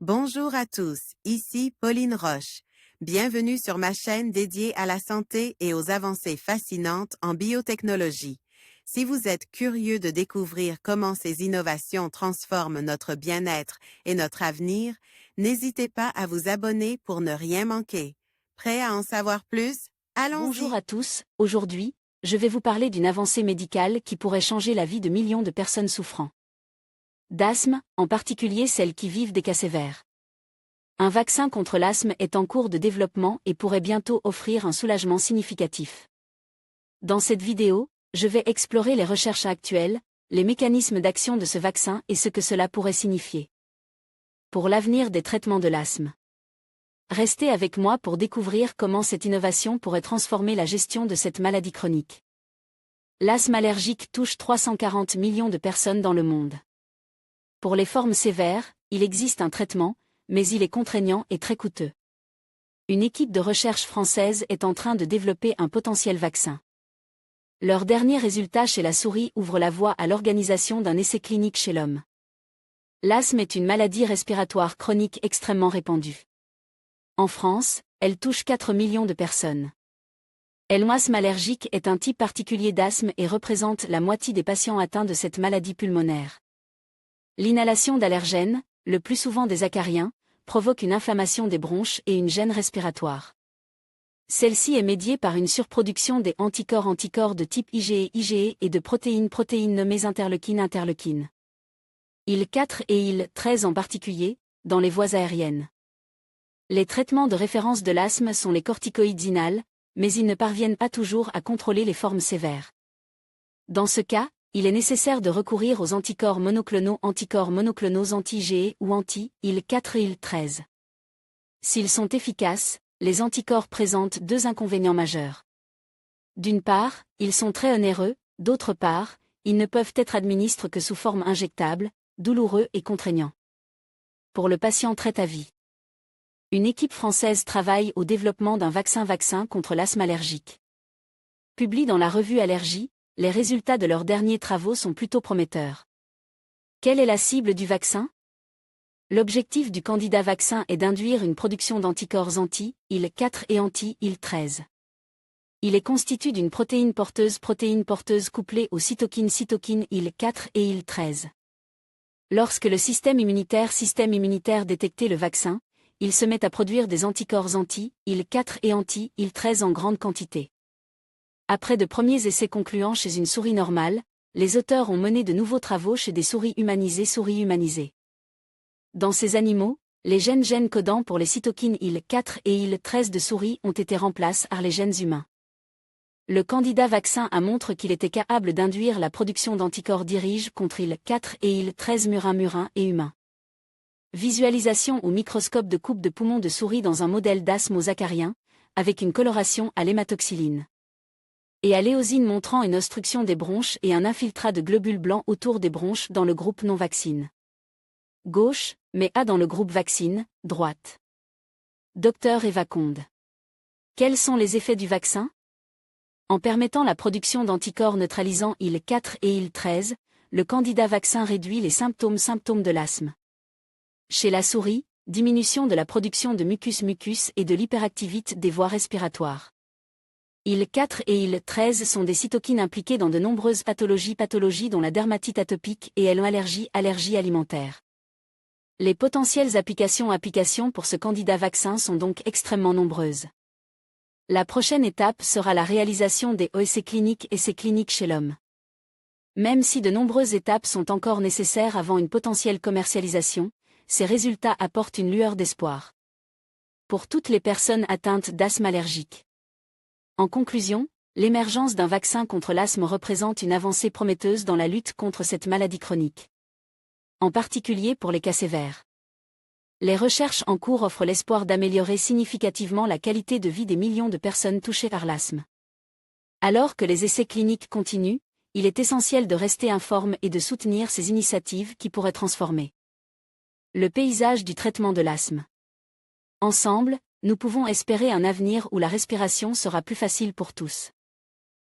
Bonjour à tous, ici Pauline Roche. Bienvenue sur ma chaîne dédiée à la santé et aux avancées fascinantes en biotechnologie. Si vous êtes curieux de découvrir comment ces innovations transforment notre bien-être et notre avenir, n'hésitez pas à vous abonner pour ne rien manquer. Prêt à en savoir plus? Bonjour Allons-y! à tous, aujourd'hui, je vais vous parler d'une avancée médicale qui pourrait changer la vie de millions de personnes souffrant d'asthme, en particulier celles qui vivent des cas sévères. Un vaccin contre l'asthme est en cours de développement et pourrait bientôt offrir un soulagement significatif. Dans cette vidéo, je vais explorer les recherches actuelles, les mécanismes d'action de ce vaccin et ce que cela pourrait signifier pour l'avenir des traitements de l'asthme. Restez avec moi pour découvrir comment cette innovation pourrait transformer la gestion de cette maladie chronique. L'asthme allergique touche 340 millions de personnes dans le monde. Pour les formes sévères, il existe un traitement, mais il est contraignant et très coûteux. Une équipe de recherche française est en train de développer un potentiel vaccin. Leurs derniers résultats chez la souris ouvrent la voie à l'organisation d'un essai clinique chez l'homme. L'asthme est une maladie respiratoire chronique extrêmement répandue. En France, elle touche 4 millions de personnes. L'asthme allergique est un type particulier d'asthme et représente la moitié des patients atteints de cette maladie pulmonaire. L'inhalation d'allergènes, le plus souvent des acariens, provoque une inflammation des bronches et une gêne respiratoire. Celle-ci est médiée par une surproduction des anticorps de type IgE et de protéines nommées interleukines. IL-4 et IL-13 en particulier, dans les voies aériennes. Les traitements de référence de l'asthme sont les corticoïdes inhales, mais ils ne parviennent pas toujours à contrôler les formes sévères. Dans ce cas, il est nécessaire de recourir aux anticorps monoclonaux anti-IgE ou anti-IL-4 et IL-13. S'ils sont efficaces, les anticorps présentent deux inconvénients majeurs. D'une part, ils sont très onéreux, d'autre part, ils ne peuvent être administrés que sous forme injectable, douloureux et contraignant. Pour le patient très à vie. Une équipe française travaille au développement d'un vaccin contre l'asthme allergique. Publié dans la revue Allergie, les résultats de leurs derniers travaux sont plutôt prometteurs. Quelle est la cible du vaccin? L'objectif du candidat vaccin est d'induire une production d'anticorps anti-IL-4 et anti-IL-13. Il est constitué d'une protéine porteuse couplée aux cytokines IL-4 et IL-13. Lorsque le système immunitaire détecte le vaccin, il se met à produire des anticorps anti-IL-4 et anti-IL-13 en grande quantité. Après de premiers essais concluants chez une souris normale, les auteurs ont mené de nouveaux travaux chez des souris humanisées. Dans ces animaux, les gènes codants pour les cytokines IL-4 et IL-13 de souris ont été remplacés par les gènes humains. Le candidat vaccin a montré qu'il était capable d'induire la production d'anticorps dirige contre IL-4 et IL-13 murin et humain. Visualisation au microscope de coupe de poumon de souris dans un modèle d'asthme aux acariens, avec une coloration à l'hématoxyline. Et à l'éosine montrant une obstruction des bronches et un infiltrat de globules blancs autour des bronches dans le groupe non-vaccine. Gauche, mais A dans le groupe vaccine, droite. Dr Eva Conde. Quels sont les effets du vaccin? En permettant la production d'anticorps neutralisant IL-4 et IL-13, le candidat vaccin réduit les symptômes de l'asthme. Chez la souris, diminution de la production de mucus et de l'hyperactivité des voies respiratoires. IL-4 et IL-13 sont des cytokines impliquées dans de nombreuses pathologies dont la dermatite atopique et allergie alimentaire. Les potentielles applications pour ce candidat vaccin sont donc extrêmement nombreuses. La prochaine étape sera la réalisation des essais cliniques chez l'homme. Même si de nombreuses étapes sont encore nécessaires avant une potentielle commercialisation, ces résultats apportent une lueur d'espoir pour toutes les personnes atteintes d'asthme allergique. En conclusion, l'émergence d'un vaccin contre l'asthme représente une avancée prometteuse dans la lutte contre cette maladie chronique. En particulier pour les cas sévères. Les recherches en cours offrent l'espoir d'améliorer significativement la qualité de vie des millions de personnes touchées par l'asthme. Alors que les essais cliniques continuent, il est essentiel de rester informé et de soutenir ces initiatives qui pourraient transformer le paysage du traitement de l'asthme. Ensemble, nous pouvons espérer un avenir où la respiration sera plus facile pour tous.